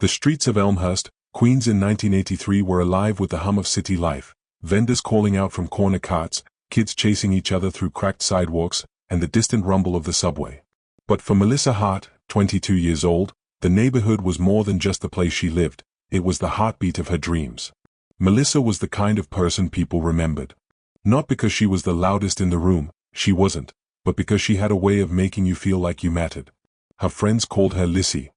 The streets of Elmhurst, Queens in 1983 were alive with the hum of city life, vendors calling out from corner carts, kids chasing each other through cracked sidewalks, and the distant rumble of the subway. But for Melissa Hart, 22 years old, the neighborhood was more than just the place she lived, it was the heartbeat of her dreams. Melissa was the kind of person people remembered. Not because she was the loudest in the room, she wasn't, but because she had a way of making you feel like you mattered. Her friends called her Lissy.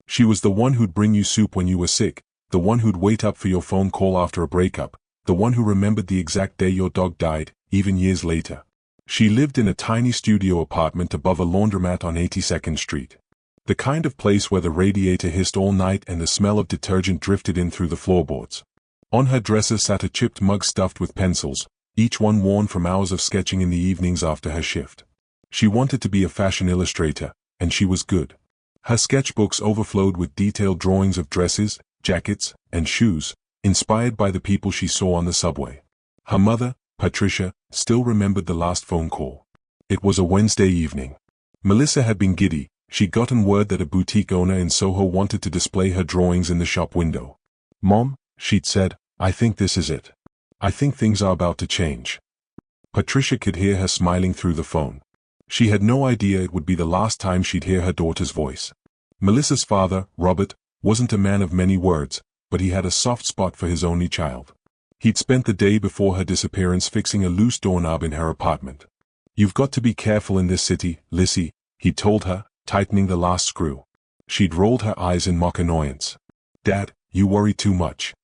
She was the one who'd bring you soup when you were sick, the one who'd wait up for your phone call after a breakup, the one who remembered the exact day your dog died, even years later. She lived in a tiny studio apartment above a laundromat on 82nd Street. The kind of place where the radiator hissed all night and the smell of detergent drifted in through the floorboards. On her dresser sat a chipped mug stuffed with pencils, each one worn from hours of sketching in the evenings after her shift. She wanted to be a fashion illustrator, and she was good. Her sketchbooks overflowed with detailed drawings of dresses, jackets, and shoes, inspired by the people she saw on the subway. Her mother, Patricia, still remembered the last phone call. It was a Wednesday evening. Melissa had been giddy. She'd gotten word that a boutique owner in Soho wanted to display her drawings in the shop window. "Mom," she'd said, "I think this is it. I think things are about to change." Patricia could hear her smiling through the phone. She had no idea it would be the last time she'd hear her daughter's voice. Melissa's father, Robert, wasn't a man of many words, but he had a soft spot for his only child. He'd spent the day before her disappearance fixing a loose doorknob in her apartment. "You've got to be careful in this city, Lissy," he told her, tightening the last screw. She'd rolled her eyes in mock annoyance. "Dad, you worry too much."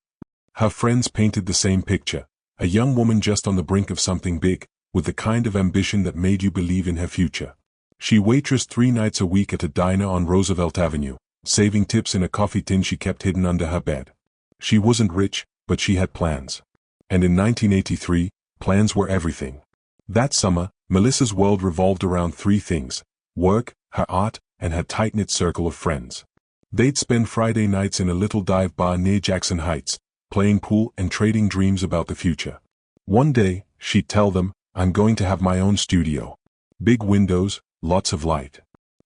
Her friends painted the same picture, a young woman just on the brink of something big, with the kind of ambition that made you believe in her future. She waitressed 3 nights a week at a diner on Roosevelt Avenue, saving tips in a coffee tin she kept hidden under her bed. She wasn't rich, but she had plans. And in 1983, plans were everything. That summer, Melissa's world revolved around 3 things: work, her art, and her tight-knit circle of friends. They'd spend Friday nights in a little dive bar near Jackson Heights, playing pool and trading dreams about the future. One day, she'd tell them, "I'm going to have my own studio. Big windows, lots of light.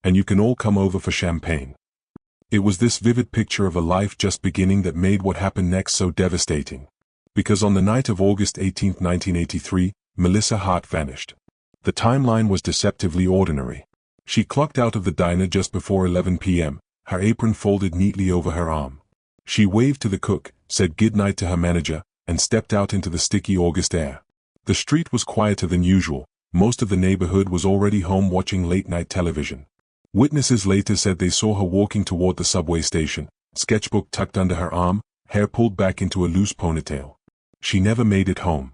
And you can all come over for champagne." It was this vivid picture of a life just beginning that made what happened next so devastating. Because on the night of August 18, 1983, Melissa Hart vanished. The timeline was deceptively ordinary. She clocked out of the diner just before 11 p.m., her apron folded neatly over her arm. She waved to the cook, said goodnight to her manager, and stepped out into the sticky August air. The street was quieter than usual. Most of the neighborhood was already home watching late-night television. Witnesses later said they saw her walking toward the subway station, sketchbook tucked under her arm, hair pulled back into a loose ponytail. She never made it home.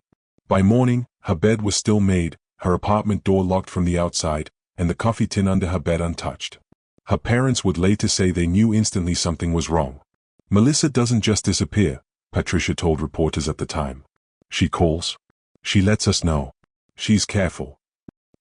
By morning, her bed was still made, her apartment door locked from the outside, and the coffee tin under her bed untouched. Her parents would later say they knew instantly something was wrong. "Melissa doesn't just disappear," Patricia told reporters at the time. "She calls. She lets us know. She's careful."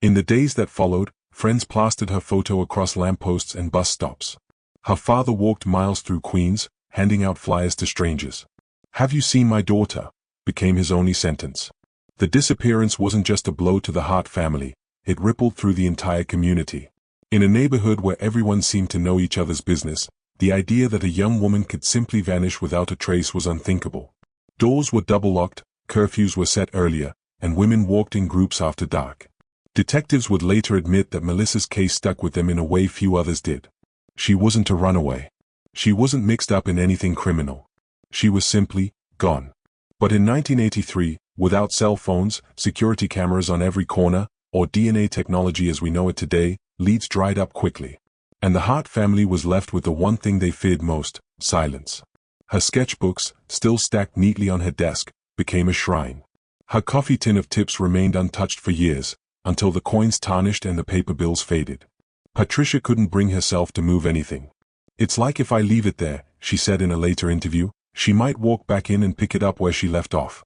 In the days that followed, friends plastered her photo across lampposts and bus stops. Her father walked miles through Queens, handing out flyers to strangers. "Have you seen my daughter?" became his only sentence. The disappearance wasn't just a blow to the Hart family, it rippled through the entire community. In a neighborhood where everyone seemed to know each other's business, the idea that a young woman could simply vanish without a trace was unthinkable. Doors were double-locked, curfews were set earlier, and women walked in groups after dark. Detectives would later admit that Melissa's case stuck with them in a way few others did. She wasn't a runaway. She wasn't mixed up in anything criminal. She was simply gone. But in 1983, without cell phones, security cameras on every corner, or DNA technology as we know it today, leads dried up quickly. And the Hart family was left with the one thing they feared most: silence. Her sketchbooks, still stacked neatly on her desk, became a shrine. Her coffee tin of tips remained untouched for years, until the coins tarnished and the paper bills faded. Patricia couldn't bring herself to move anything. "It's like if I leave it there," she said in a later interview, "she might walk back in and pick it up where she left off."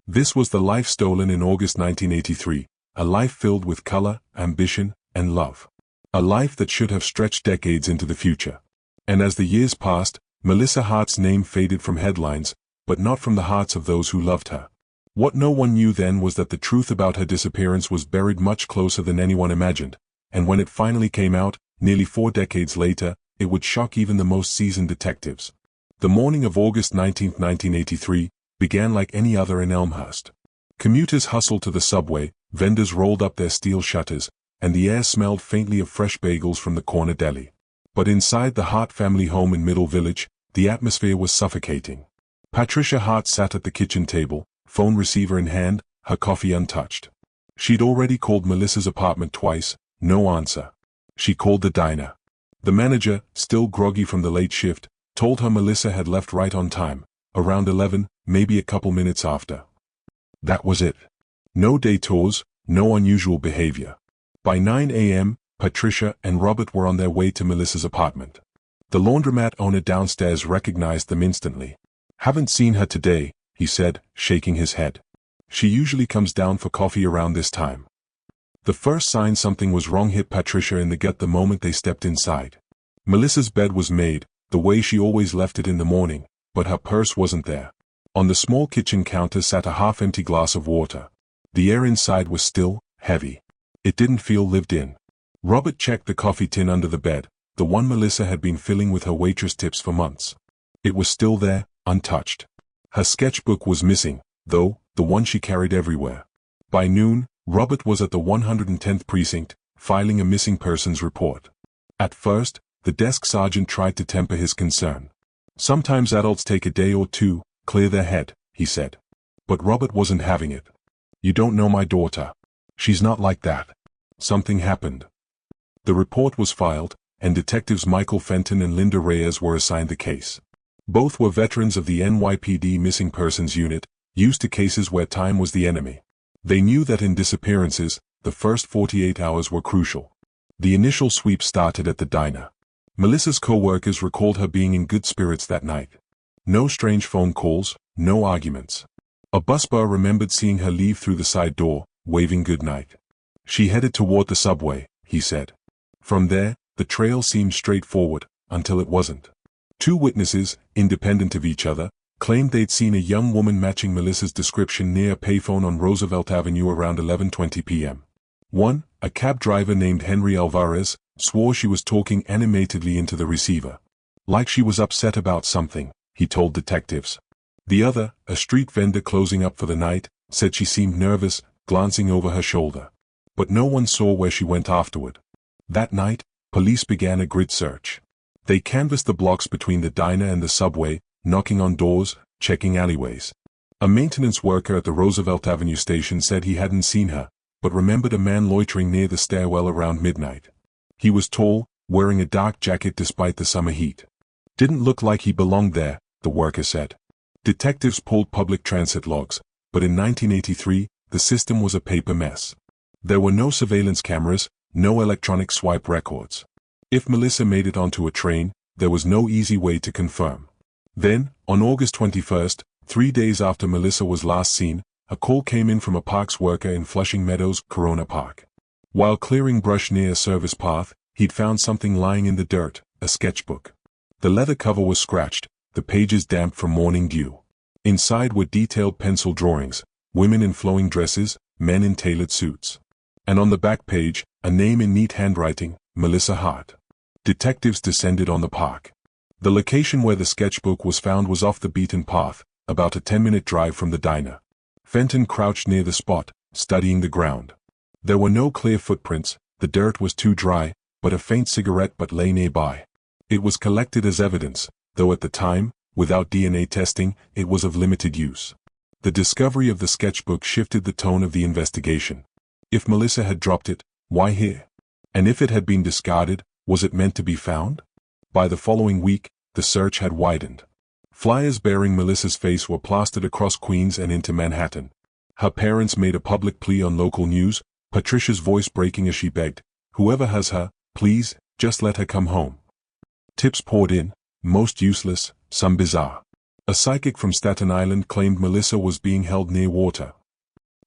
This was the life stolen in August 1983, a life filled with color, ambition, and love. A life that should have stretched decades into the future. And as the years passed, Melissa Hart's name faded from headlines, but not from the hearts of those who loved her. What no one knew then was that the truth about her disappearance was buried much closer than anyone imagined, and when it finally came out, nearly 4 decades later, it would shock even the most seasoned detectives. The morning of August 19, 1983, began like any other in Elmhurst. Commuters hustled to the subway, vendors rolled up their steel shutters, and the air smelled faintly of fresh bagels from the corner deli. But inside the Hart family home in Middle Village, the atmosphere was suffocating. Patricia Hart sat at the kitchen table, phone receiver in hand, her coffee untouched. She'd already called Melissa's apartment twice, no answer. She called the diner. The manager, still groggy from the late shift, told her Melissa had left right on time, around 11, maybe a couple minutes after. That was it. No detours, no unusual behavior. By 9 a.m., Patricia and Robert were on their way to Melissa's apartment. The laundromat owner downstairs recognized them instantly. "Haven't seen her today," he said, shaking his head. "She usually comes down for coffee around this time." The first sign something was wrong hit Patricia in the gut the moment they stepped inside. Melissa's bed was made, the way she always left it in the morning, but her purse wasn't there. On the small kitchen counter sat a half-empty glass of water. The air inside was still, heavy. It didn't feel lived in. Robert checked the coffee tin under the bed, the one Melissa had been filling with her waitress tips for months. It was still there, untouched. Her sketchbook was missing, though, the one she carried everywhere. By noon, Robert was at the 110th precinct, filing a missing persons report. At first, the desk sergeant tried to temper his concern. "Sometimes adults take a day or two, clear their head," he said. But Robert wasn't having it. "You don't know my daughter. She's not like that. Something happened." The report was filed, and detectives Michael Fenton and Linda Reyes were assigned the case. Both were veterans of the NYPD Missing Persons Unit, used to cases where time was the enemy. They knew that in disappearances, the first 48 hours were crucial. The initial sweep started at the diner. Melissa's co-workers recalled her being in good spirits that night. No strange phone calls, no arguments. A busboy remembered seeing her leave through the side door, waving goodnight. "She headed toward the subway," he said. From there, the trail seemed straightforward, until it wasn't. Two witnesses, independent of each other, claimed they'd seen a young woman matching Melissa's description near a payphone on Roosevelt Avenue around 11:20 p.m. One, a cab driver named Henry Alvarez, swore she was talking animatedly into the receiver. Like she was upset about something, he told detectives. The other, a street vendor closing up for the night, said she seemed nervous, glancing over her shoulder. But no one saw where she went afterward. That night, police began a grid search. They canvassed the blocks between the diner and the subway, knocking on doors, checking alleyways. A maintenance worker at the Roosevelt Avenue station said he hadn't seen her, but remembered a man loitering near the stairwell around midnight. He was tall, wearing a dark jacket despite the summer heat. "Didn't look like he belonged there," the worker said. Detectives pulled public transit logs, but in 1983, the system was a paper mess. There were no surveillance cameras, no electronic swipe records. If Melissa made it onto a train, there was no easy way to confirm. Then, on August 21, 3 days after Melissa was last seen, a call came in from a parks worker in Flushing Meadows, Corona Park. While clearing brush near a service path, he'd found something lying in the dirt, a sketchbook. The leather cover was scratched, the pages damp from morning dew. Inside were detailed pencil drawings, women in flowing dresses, men in tailored suits. And on the back page, a name in neat handwriting, Melissa Hart. Detectives descended on the park. The location where the sketchbook was found was off the beaten path, about a 10-minute drive from the diner. Fenton crouched near the spot, studying the ground. There were no clear footprints, the dirt was too dry, but a faint cigarette butt lay nearby. It was collected as evidence, though at the time, without DNA testing, it was of limited use. The discovery of the sketchbook shifted the tone of the investigation. If Melissa had dropped it, why here? And if it had been discarded, was it meant to be found? By the following week, the search had widened. Flyers bearing Melissa's face were plastered across Queens and into Manhattan. Her parents made a public plea on local news, Patricia's voice breaking as she begged, "Whoever has her, please, just let her come home." Tips poured in, most useless, some bizarre. A psychic from Staten Island claimed Melissa was being held near water.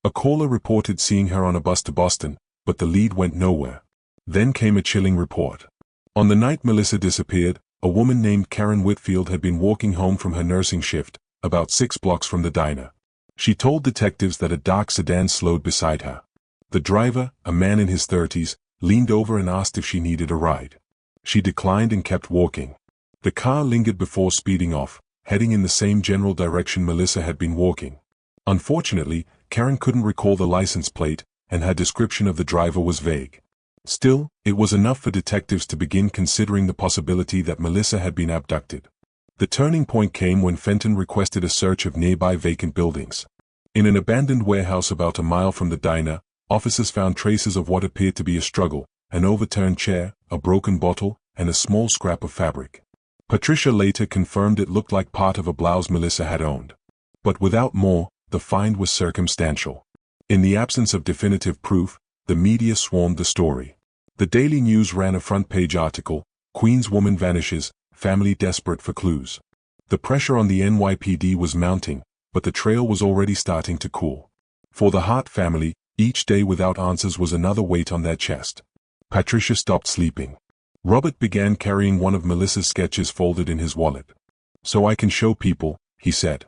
A caller reported seeing her on a bus to Boston, but the lead went nowhere. Then came a chilling report. On the night Melissa disappeared, a woman named Karen Whitfield had been walking home from her nursing shift, about 6 blocks from the diner. She told detectives that a dark sedan slowed beside her. The driver, a man in his 30s, leaned over and asked if she needed a ride. She declined and kept walking. The car lingered before speeding off, heading in the same general direction Melissa had been walking. Unfortunately, Karen couldn't recall the license plate, and her description of the driver was vague. Still, it was enough for detectives to begin considering the possibility that Melissa had been abducted. The turning point came when Fenton requested a search of nearby vacant buildings. In an abandoned warehouse about a mile from the diner, officers found traces of what appeared to be a struggle: an overturned chair, a broken bottle, and a small scrap of fabric. Patricia later confirmed it looked like part of a blouse Melissa had owned. But without more, the find was circumstantial. In the absence of definitive proof, the media swarmed the story. The Daily News ran a front-page article: "Queens woman vanishes, family desperate for clues." The pressure on the NYPD was mounting, but the trail was already starting to cool. For the Hart family, each day without answers was another weight on their chest. Patricia stopped sleeping. Robert began carrying one of Melissa's sketches folded in his wallet. "So I can show people," he said.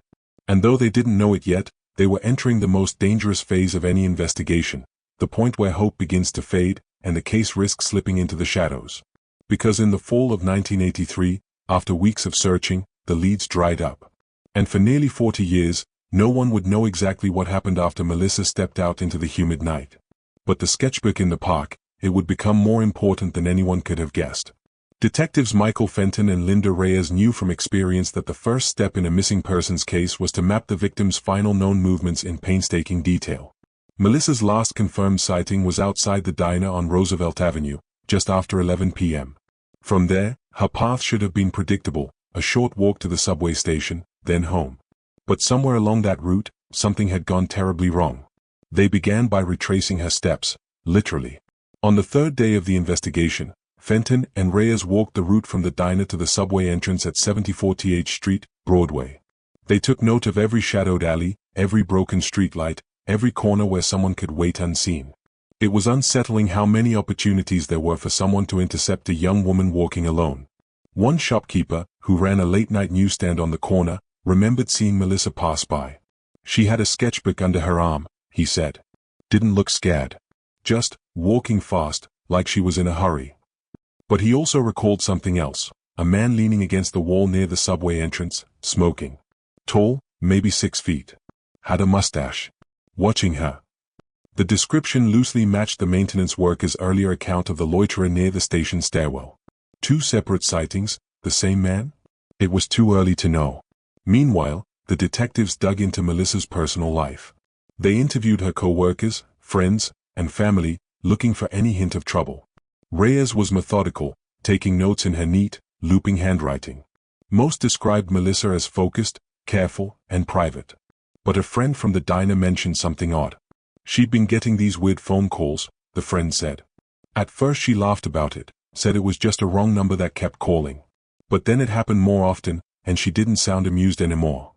And though they didn't know it yet, they were entering the most dangerous phase of any investigation, the point where hope begins to fade, and the case risks slipping into the shadows. Because in the fall of 1983, after weeks of searching, the leads dried up. And for nearly 40 years, no one would know exactly what happened after Melissa stepped out into the humid night. But the sketchbook in the park, it would become more important than anyone could have guessed. Detectives Michael Fenton and Linda Reyes knew from experience that the first step in a missing persons case was to map the victim's final known movements in painstaking detail. Melissa's last confirmed sighting was outside the diner on Roosevelt Avenue, just after 11 p.m. From there, her path should have been predictable: a short walk to the subway station, then home. But somewhere along that route, something had gone terribly wrong. They began by retracing her steps, literally. On the third day of the investigation, Fenton and Reyes walked the route from the diner to the subway entrance at 74 Th Street, Broadway. They took note of every shadowed alley, every broken streetlight, every corner where someone could wait unseen. It was unsettling how many opportunities there were for someone to intercept a young woman walking alone. One shopkeeper, who ran a late-night newsstand on the corner, remembered seeing Melissa pass by. "She had a sketchbook under her arm," he said. "Didn't look scared. Just walking fast, like she was in a hurry." But he also recalled something else: a man leaning against the wall near the subway entrance, smoking. Tall, maybe 6 feet. Had a mustache. Watching her. The description loosely matched the maintenance worker's earlier account of the loiterer near the station stairwell. 2 separate sightings, the same man? It was too early to know. Meanwhile, the detectives dug into Melissa's personal life. They interviewed her co-workers, friends, and family, looking for any hint of trouble. Reyes was methodical, taking notes in her neat, looping handwriting. Most described Melissa as focused, careful, and private. But a friend from the diner mentioned something odd. She'd been getting these weird phone calls, the friend said. At first she laughed about it, said it was just a wrong number that kept calling. But then it happened more often, and she didn't sound amused anymore.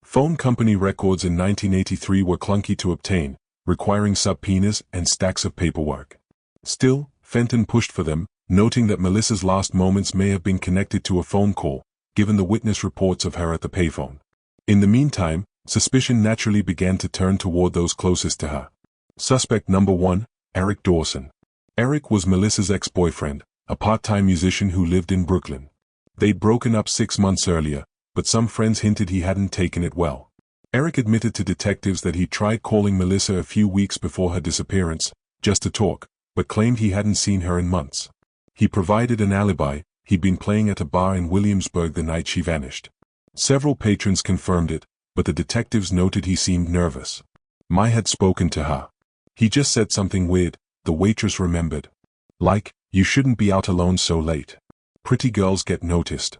Phone company records in 1983 were clunky to obtain, requiring subpoenas and stacks of paperwork. Still, Fenton pushed for them, noting that Melissa's last moments may have been connected to a phone call, given the witness reports of her at the payphone. In the meantime, suspicion naturally began to turn toward those closest to her. Suspect number 1, Eric Dawson. Eric was Melissa's ex-boyfriend, a part-time musician who lived in Brooklyn. They'd broken up 6 months earlier, but some friends hinted he hadn't taken it well. Eric admitted to detectives that he tried calling Melissa a few weeks before her disappearance, just to talk, but claimed he hadn't seen her in months. He provided an alibi: he'd been playing at a bar in Williamsburg the night she vanished. Several patrons confirmed it, but the detectives noted he seemed nervous. Mai had spoken to her. He just said something weird, the waitress remembered. Like, "You shouldn't be out alone so late. Pretty girls get noticed."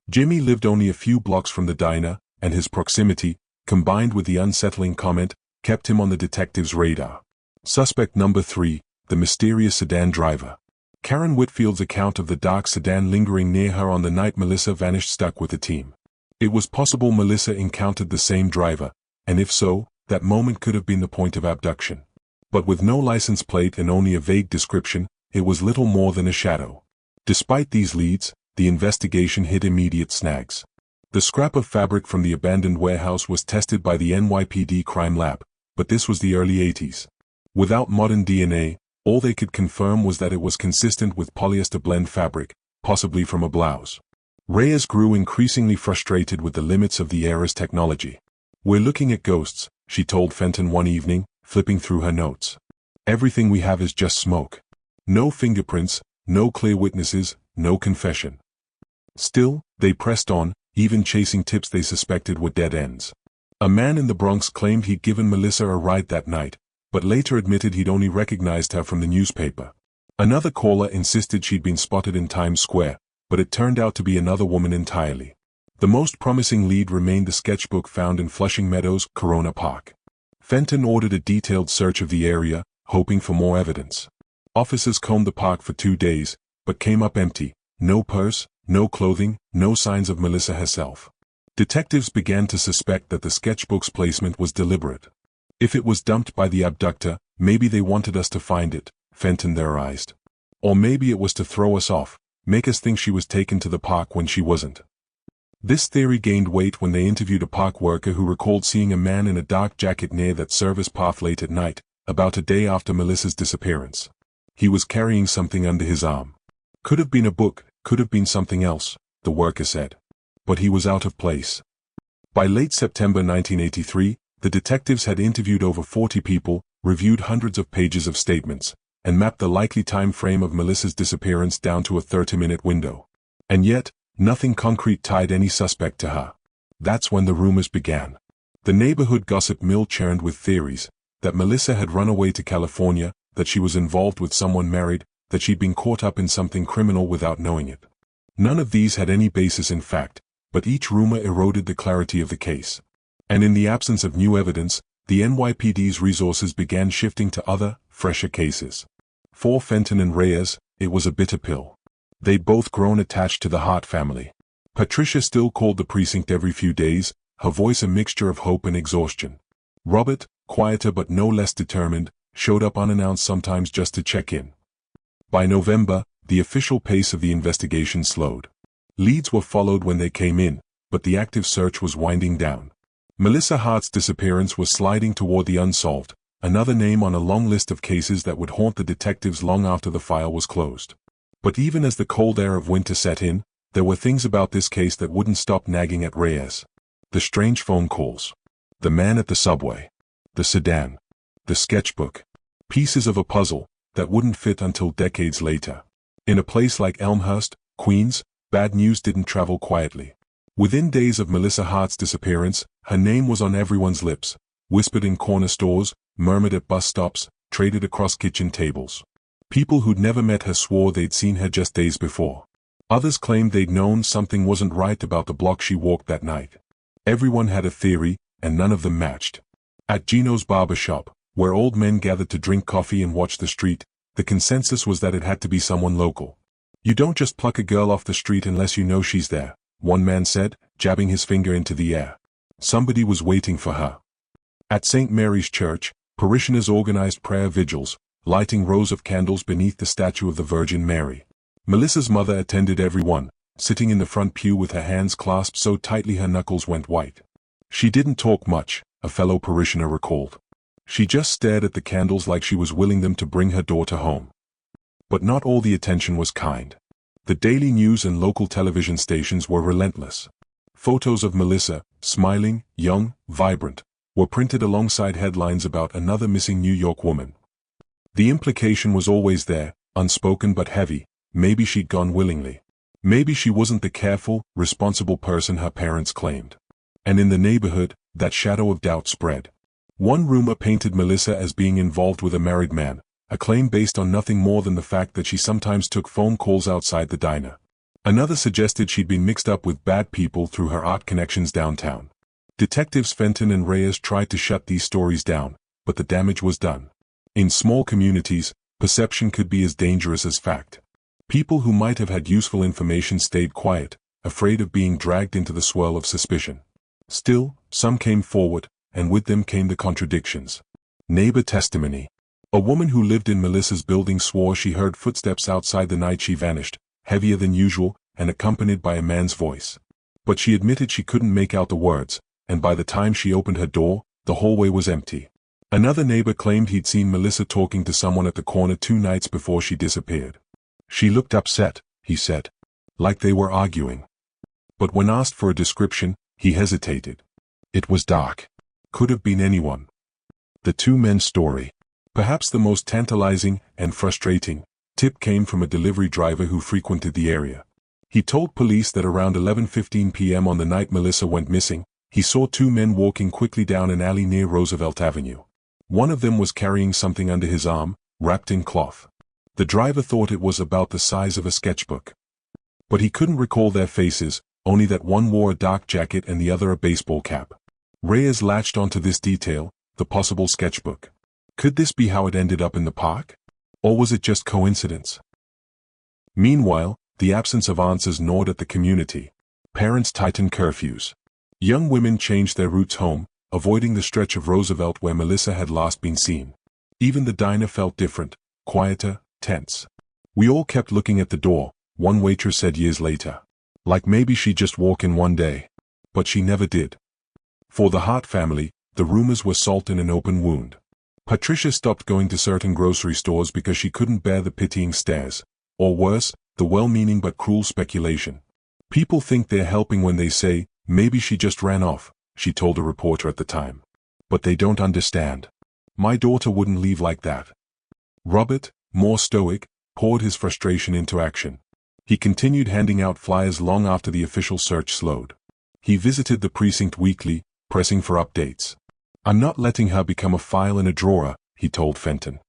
Jimmy lived only a few blocks from the diner, and his proximity, combined with the unsettling comment, kept him on the detective's radar. Suspect number 3, the mysterious sedan driver. Karen Whitfield's account of the dark sedan lingering near her on the night Melissa vanished stuck with the team. It was possible Melissa encountered the same driver, and if so, that moment could have been the point of abduction. But with no license plate and only a vague description, it was little more than a shadow. Despite these leads, the investigation hit immediate snags. The scrap of fabric from the abandoned warehouse was tested by the NYPD crime lab, but this was the early 80s. Without modern DNA, All they could confirm was that it was consistent with polyester blend fabric, possibly from a blouse. Reyes grew increasingly frustrated with the limits of the era's technology. "We're looking at ghosts," she told Fenton one evening, flipping through her notes. "Everything we have is just smoke. No fingerprints, no clear witnesses, no confession." Still, they pressed on, even chasing tips they suspected were dead ends. A man in the Bronx claimed he'd given Melissa a ride that night, but later admitted he'd only recognized her from the newspaper. Another caller insisted she'd been spotted in Times Square, but it turned out to be another woman entirely. The most promising lead remained the sketchbook found in Flushing Meadows, Corona Park. Fenton ordered a detailed search of the area, hoping for more evidence. Officers combed the park for 2 days, but came up empty. No purse, no clothing, no signs of Melissa herself. Detectives began to suspect that the sketchbook's placement was deliberate. "If it was dumped by the abductor, maybe they wanted us to find it," Fenton theorized. "Or maybe it was to throw us off, make us think she was taken to the park when she wasn't." This theory gained weight when they interviewed a park worker who recalled seeing a man in a dark jacket near that service path late at night, about a day after Melissa's disappearance. He was carrying something under his arm. "Could have been a book, could have been something else," the worker said. But he was out of place. By late September 1983, the detectives had interviewed over 40 people, reviewed hundreds of pages of statements, and mapped the likely time frame of Melissa's disappearance down to a 30-minute window. And yet, nothing concrete tied any suspect to her. That's when the rumors began. The neighborhood gossip mill churned with theories that Melissa had run away to California, that she was involved with someone married, that she'd been caught up in something criminal without knowing it. None of these had any basis in fact, but each rumor eroded the clarity of the case. And in the absence of new evidence, the NYPD's resources began shifting to other, fresher cases. For Fenton and Reyes, it was a bitter pill. They'd both grown attached to the Hart family. Patricia still called the precinct every few days, her voice a mixture of hope and exhaustion. Robert, quieter but no less determined, showed up unannounced sometimes just to check in. By November, the official pace of the investigation slowed. Leads were followed when they came in, but the active search was winding down. Melissa Hart's disappearance was sliding toward the unsolved, another name on a long list of cases that would haunt the detectives long after the file was closed. But even as the cold air of winter set in, there were things about this case that wouldn't stop nagging at Reyes. The strange phone calls. The man at the subway. The sedan. The sketchbook. Pieces of a puzzle that wouldn't fit until decades later. In a place like Elmhurst, Queens, bad news didn't travel quietly. Within days of Melissa Hart's disappearance, her name was on everyone's lips, whispered in corner stores, murmured at bus stops, traded across kitchen tables. People who'd never met her swore they'd seen her just days before. Others claimed they'd known something wasn't right about the block she walked that night. Everyone had a theory, and none of them matched. At Gino's barber shop, where old men gathered to drink coffee and watch the street, the consensus was that it had to be someone local. "You don't just pluck a girl off the street unless you know she's there," one man said, jabbing his finger into the air. Somebody was waiting for her. At St. Mary's Church, parishioners organized prayer vigils, lighting rows of candles beneath the statue of the Virgin Mary. Melissa's mother attended every one, sitting in the front pew with her hands clasped so tightly her knuckles went white. She didn't talk much, a fellow parishioner recalled. She just stared at the candles like she was willing them to bring her daughter home. But not all the attention was kind. The daily news and local television stations were relentless. Photos of Melissa, smiling, young, vibrant, were printed alongside headlines about another missing New York woman. The implication was always there, unspoken but heavy: maybe she'd gone willingly. Maybe she wasn't the careful, responsible person her parents claimed. And in the neighborhood, that shadow of doubt spread. One rumor painted Melissa as being involved with a married man, a claim based on nothing more than the fact that she sometimes took phone calls outside the diner. Another suggested she'd been mixed up with bad people through her art connections downtown. Detectives Fenton and Reyes tried to shut these stories down, but the damage was done. In small communities, perception could be as dangerous as fact. People who might have had useful information stayed quiet, afraid of being dragged into the swirl of suspicion. Still, some came forward, and with them came the contradictions. Neighbor testimony. A woman who lived in Melissa's building swore she heard footsteps outside the night she vanished, heavier than usual, and accompanied by a man's voice. But she admitted she couldn't make out the words, and by the time she opened her door, the hallway was empty. Another neighbor claimed he'd seen Melissa talking to someone at the corner 2 nights before she disappeared. She looked upset, he said. Like they were arguing. But when asked for a description, he hesitated. It was dark. Could have been anyone. The 2 men's story. Perhaps the most tantalizing and frustrating tip came from a delivery driver who frequented the area. He told police that around 11:15 p.m. on the night Melissa went missing, he saw 2 men walking quickly down an alley near Roosevelt Avenue. One of them was carrying something under his arm, wrapped in cloth. The driver thought it was about the size of a sketchbook. But he couldn't recall their faces, only that one wore a dark jacket and the other a baseball cap. Reyes latched onto this detail, the possible sketchbook. Could this be how it ended up in the park? Or was it just coincidence? Meanwhile, the absence of answers gnawed at the community. Parents tightened curfews. Young women changed their routes home, avoiding the stretch of Roosevelt where Melissa had last been seen. Even the diner felt different, quieter, tense. We all kept looking at the door, one waitress said years later. Like maybe she'd just walk in one day. But she never did. For the Hart family, the rumors were salt in an open wound. Patricia stopped going to certain grocery stores because she couldn't bear the pitying stares. Or worse, the well-meaning but cruel speculation. People think they're helping when they say, maybe she just ran off, she told a reporter at the time. But they don't understand. My daughter wouldn't leave like that. Robert, more stoic, poured his frustration into action. He continued handing out flyers long after the official search slowed. He visited the precinct weekly, pressing for updates. I'm not letting her become a file in a drawer, he told Fenton.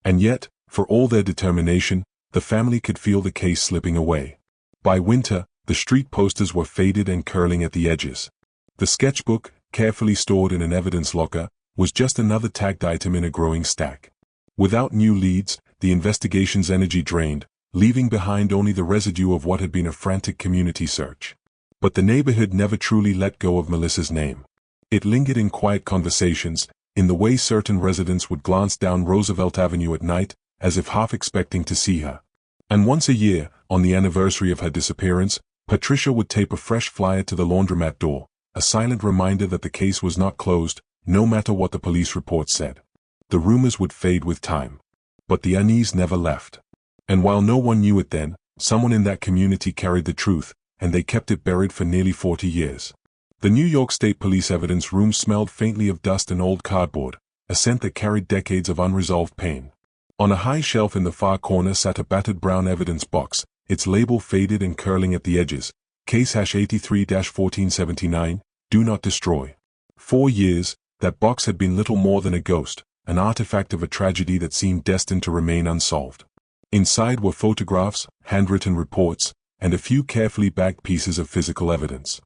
And yet, for all their determination, the family could feel the case slipping away. By winter, the street posters were faded and curling at the edges. The sketchbook, carefully stored in an evidence locker, was just another tagged item in a growing stack. Without new leads, the investigation's energy drained, leaving behind only the residue of what had been a frantic community search. But the neighborhood never truly let go of Melissa's name. It lingered in quiet conversations, in the way certain residents would glance down Roosevelt Avenue at night, as if half expecting to see her. And once a year, on the anniversary of her disappearance, Patricia would tape a fresh flyer to the laundromat door, a silent reminder that the case was not closed, no matter what the police report said. The rumors would fade with time. But the unease never left. And while no one knew it then, someone in that community carried the truth, and they kept it buried for nearly 40 years. The New York State Police evidence room smelled faintly of dust and old cardboard, a scent that carried decades of unresolved pain. On a high shelf in the far corner sat a battered brown evidence box, its label faded and curling at the edges. Case #83-1479, do not destroy. 4 years, that box had been little more than a ghost, an artifact of a tragedy that seemed destined to remain unsolved. Inside were photographs, handwritten reports, and a few carefully bagged pieces of physical evidence.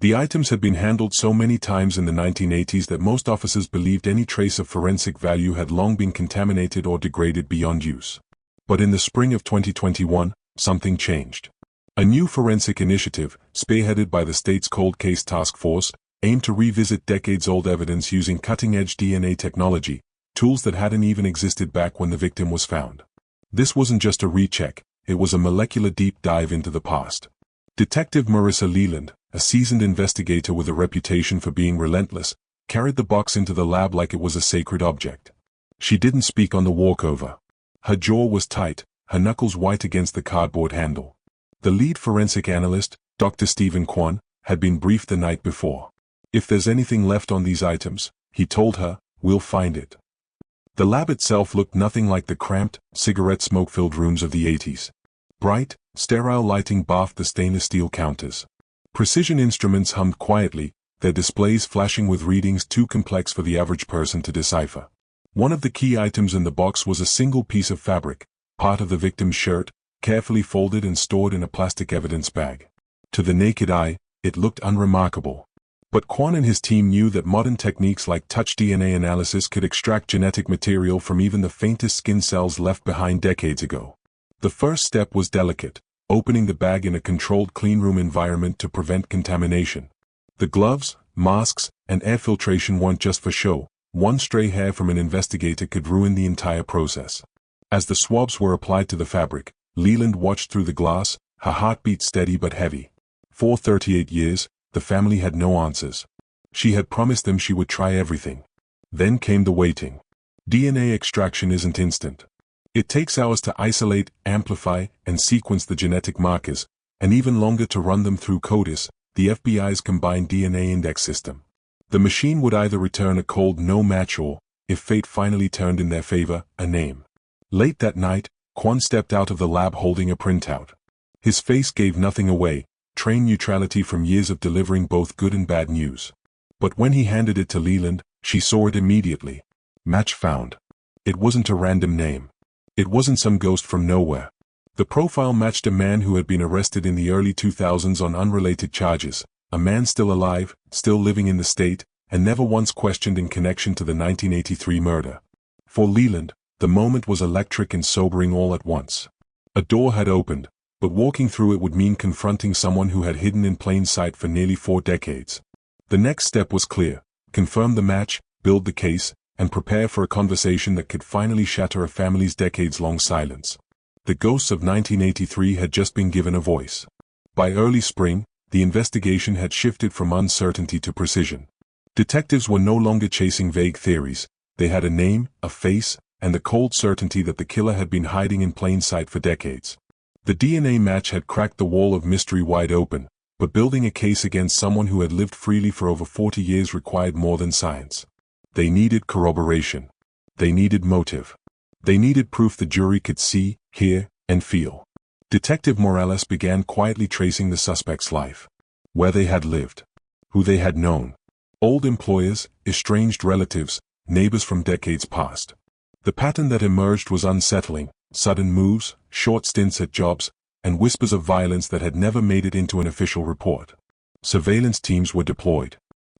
The items had been handled so many times in the 1980s that most officers believed any trace of forensic value had long been contaminated or degraded beyond use. But in the spring of 2021, something changed. A new forensic initiative, spearheaded by the state's cold case task force, aimed to revisit decades-old evidence using cutting-edge DNA technology, tools that hadn't even existed back when the victim was found. This wasn't just a recheck, it was a molecular deep dive into the past. Detective Marissa Leland, a seasoned investigator with a reputation for being relentless, carried the box into the lab like it was a sacred object. She didn't speak on the walkover. Her jaw was tight, her knuckles white against the cardboard handle. The lead forensic analyst, Dr. Stephen Kwan, had been briefed the night before. If there's anything left on these items, he told her, we'll find it. The lab itself looked nothing like the cramped, cigarette smoke-filled rooms of the 80s. Bright, sterile lighting bathed the stainless steel counters. Precision instruments hummed quietly, their displays flashing with readings too complex for the average person to decipher. One of the key items in the box was a single piece of fabric, part of the victim's shirt, carefully folded and stored in a plastic evidence bag. To the naked eye, it looked unremarkable. But Kwan and his team knew that modern techniques like touch DNA analysis could extract genetic material from even the faintest skin cells left behind decades ago. The first step was delicate, opening the bag in a controlled cleanroom environment to prevent contamination. The gloves, masks, and air filtration weren't just for show. One stray hair from an investigator could ruin the entire process. As the swabs were applied to the fabric, Leland watched through the glass, her heartbeat steady but heavy. For 38 years, the family had no answers. She had promised them she would try everything. Then came the waiting. DNA extraction isn't instant. It takes hours to isolate, amplify, and sequence the genetic markers, and even longer to run them through CODIS, the FBI's combined DNA index system. The machine would either return a cold no match or, if fate finally turned in their favor, a name. Late that night, Quan stepped out of the lab holding a printout. His face gave nothing away, trained neutrality from years of delivering both good and bad news. But when he handed it to Leland, she saw it immediately. Match found. It wasn't a random name. It wasn't some ghost from nowhere. The profile matched a man who had been arrested in the early 2000s on unrelated charges, a man still alive, still living in the state, and never once questioned in connection to the 1983 murder. For Leland, the moment was electric and sobering all at once. A door had opened, but walking through it would mean confronting someone who had hidden in plain sight for nearly 4 decades. The next step was clear: confirm the match, build the case, and prepare for a conversation that could finally shatter a family's decades-long silence. The ghosts of 1983 had just been given a voice. By early spring, the investigation had shifted from uncertainty to precision. Detectives were no longer chasing vague theories. They had a name, a face, and the cold certainty that the killer had been hiding in plain sight for decades. The DNA match had cracked the wall of mystery wide open, but building a case against someone who had lived freely for over 40 years required more than science. They needed corroboration. They needed motive. They needed proof the jury could see, hear, and feel. Detective Morales began quietly tracing the suspect's life. Where they had lived. Who they had known. Old employers, estranged relatives, neighbors from decades past. The pattern that emerged was unsettling: sudden moves, short stints at jobs, and whispers of violence that had never made it into an official report. Surveillance teams were deployed.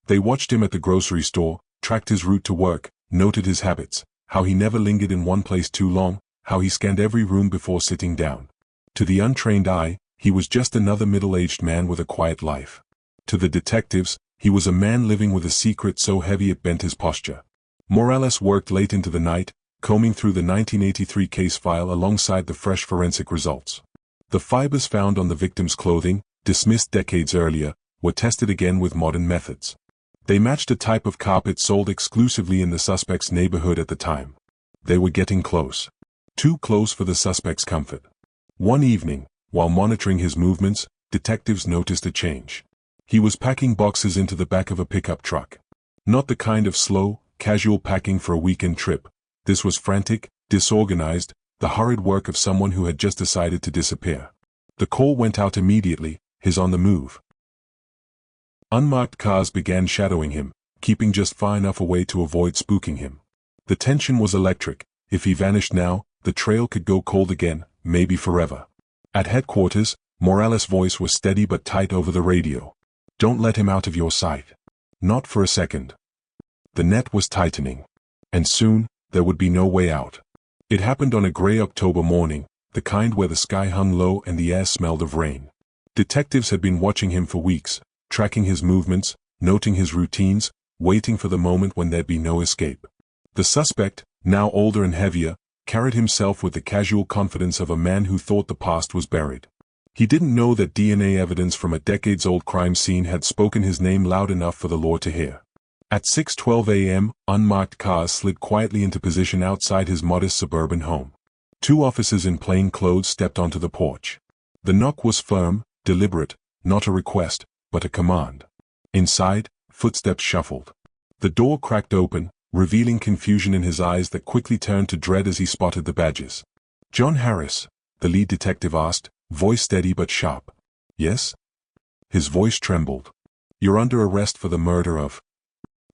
They watched him at the grocery store, tracked his route to work, noted his habits, how he never lingered in one place too long, how he scanned every room before sitting down. To the untrained eye, he was just another middle-aged man with a quiet life. To the detectives, he was a man living with a secret so heavy it bent his posture. Morales worked late into the night, combing through the 1983 case file alongside the fresh forensic results. The fibers found on the victim's clothing, dismissed decades earlier, were tested again with modern methods. They matched a type of carpet sold exclusively in the suspect's neighborhood at the time. They were getting close. Too close for the suspect's comfort. One evening, while monitoring his movements, detectives noticed a change. He was packing boxes into the back of a pickup truck. Not the kind of slow, casual packing for a weekend trip. This was frantic, disorganized, the hurried work of someone who had just decided to disappear. The call went out immediately: he's on the move. Unmarked cars began shadowing him, keeping just far enough away to avoid spooking him. The tension was electric. If he vanished now, the trail could go cold again, maybe forever. At headquarters, Morales' voice was steady but tight over the radio. Don't let him out of your sight. Not for a second. The net was tightening. And soon, there would be no way out. It happened on a gray October morning, the kind where the sky hung low and the air smelled of rain. Detectives had been watching him for weeks, tracking his movements, noting his routines, waiting for the moment when there'd be no escape. The suspect, now older and heavier, carried himself with the casual confidence of a man who thought the past was buried. He didn't know that DNA evidence from a decades-old crime scene had spoken his name loud enough for the law to hear. At 6:12 a.m., unmarked cars slid quietly into position outside his modest suburban home. 2 officers in plain clothes stepped onto the porch. The knock was firm, deliberate, not a request, but a command. Inside, footsteps shuffled. The door cracked open, revealing confusion in his eyes that quickly turned to dread as he spotted the badges. John Harris, the lead detective asked, voice steady but sharp. Yes? His voice trembled. You're under arrest for the murder of...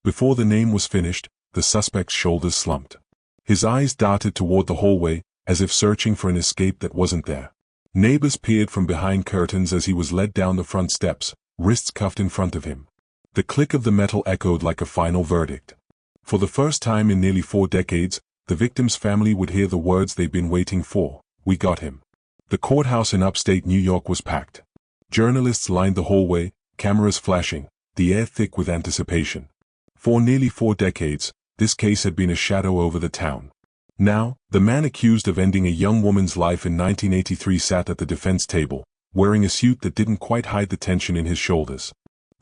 Before the name was finished, the suspect's shoulders slumped. His eyes darted toward the hallway, as if searching for an escape that wasn't there. Neighbors peered from behind curtains as he was led down the front steps, wrists cuffed in front of him. The click of the metal echoed like a final verdict. For the first time in nearly 4 decades, the victim's family would hear the words they'd been waiting for: we got him. The courthouse in upstate New York was packed. Journalists lined the hallway, cameras flashing, the air thick with anticipation. For nearly 4 decades, this case had been a shadow over the town. Now, the man accused of ending a young woman's life in 1983 sat at the defense table, wearing a suit that didn't quite hide the tension in his shoulders.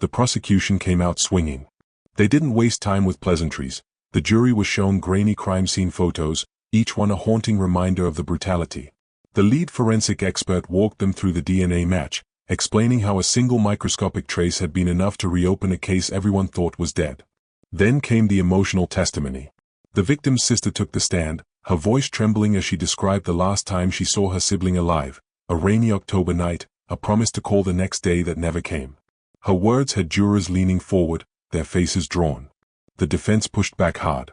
The prosecution came out swinging. They didn't waste time with pleasantries. The jury was shown grainy crime scene photos, each one a haunting reminder of the brutality. The lead forensic expert walked them through the DNA match, explaining how a single microscopic trace had been enough to reopen a case everyone thought was dead. Then came the emotional testimony. The victim's sister took the stand, her voice trembling as she described the last time she saw her sibling alive, a rainy October night, a promise to call the next day that never came. Her words had jurors leaning forward, their faces drawn. The defense pushed back hard.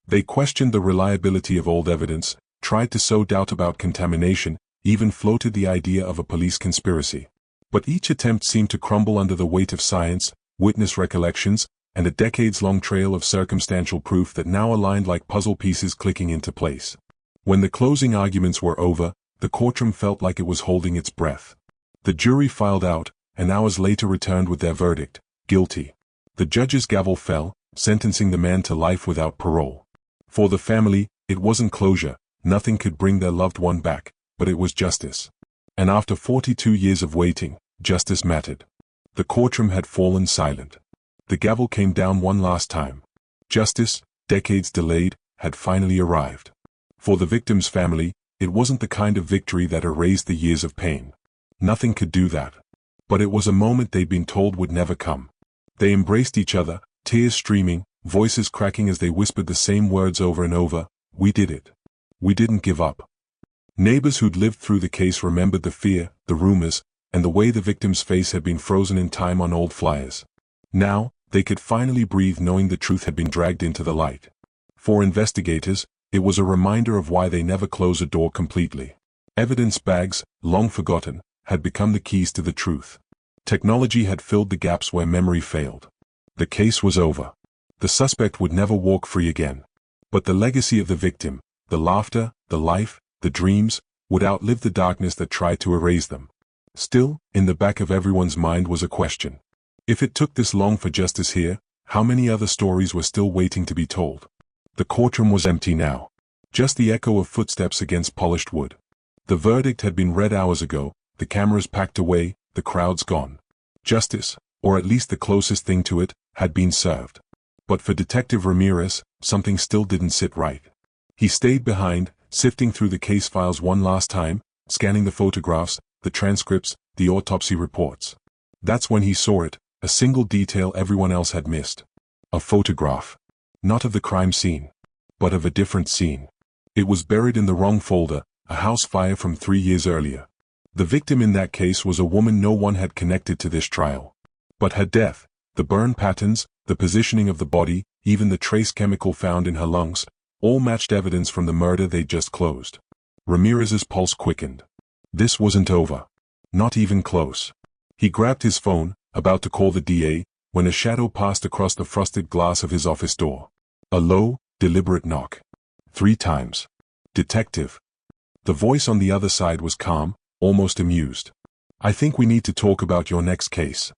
They questioned the reliability of old evidence, tried to sow doubt about contamination, even floated the idea of a police conspiracy. But each attempt seemed to crumble under the weight of science, witness recollections, and a decades-long trail of circumstantial proof that now aligned like puzzle pieces clicking into place. When the closing arguments were over, the courtroom felt like it was holding its breath. The jury filed out, and hours later returned with their verdict, guilty. The judge's gavel fell, sentencing the man to life without parole. For the family, it wasn't closure, nothing could bring their loved one back, but it was justice. And after 42 years of waiting, justice mattered. The courtroom had fallen silent. The gavel came down one last time. Justice, decades delayed, had finally arrived. For the victim's family, it wasn't the kind of victory that erased the years of pain. Nothing could do that. But it was a moment they'd been told would never come. They embraced each other, tears streaming, voices cracking as they whispered the same words over and over, "We did it. We didn't give up." Neighbors who'd lived through the case remembered the fear, the rumors, and the way the victim's face had been frozen in time on old flyers. Now, they could finally breathe knowing the truth had been dragged into the light. For investigators, it was a reminder of why they never close a door completely. Evidence bags, long forgotten, had become the keys to the truth. Technology had filled the gaps where memory failed. The case was over. The suspect would never walk free again. But the legacy of the victim, the laughter, the life, the dreams, would outlive the darkness that tried to erase them. Still, in the back of everyone's mind was a question. If it took this long for justice here, how many other stories were still waiting to be told? The courtroom was empty now. Just the echo of footsteps against polished wood. The verdict had been read hours ago, the cameras packed away, the crowds gone. Justice, or at least the closest thing to it, had been served. But for Detective Ramirez, something still didn't sit right. He stayed behind, sifting through the case files one last time, scanning the photographs, the transcripts, the autopsy reports. That's when he saw it, a single detail everyone else had missed. A photograph. Not of the crime scene, but of a different scene. It was buried in the wrong folder, a house fire from 3 years earlier. The victim in that case was a woman no one had connected to this trial. But her death, the burn patterns, the positioning of the body, even the trace chemical found in her lungs, all matched evidence from the murder they'd just closed. Ramirez's pulse quickened. This wasn't over. Not even close. He grabbed his phone, about to call the DA, when a shadow passed across the frosted glass of his office door. A low, deliberate knock. 3 times. "Detective." The voice on the other side was calm, almost amused. "I think we need to talk about your next case."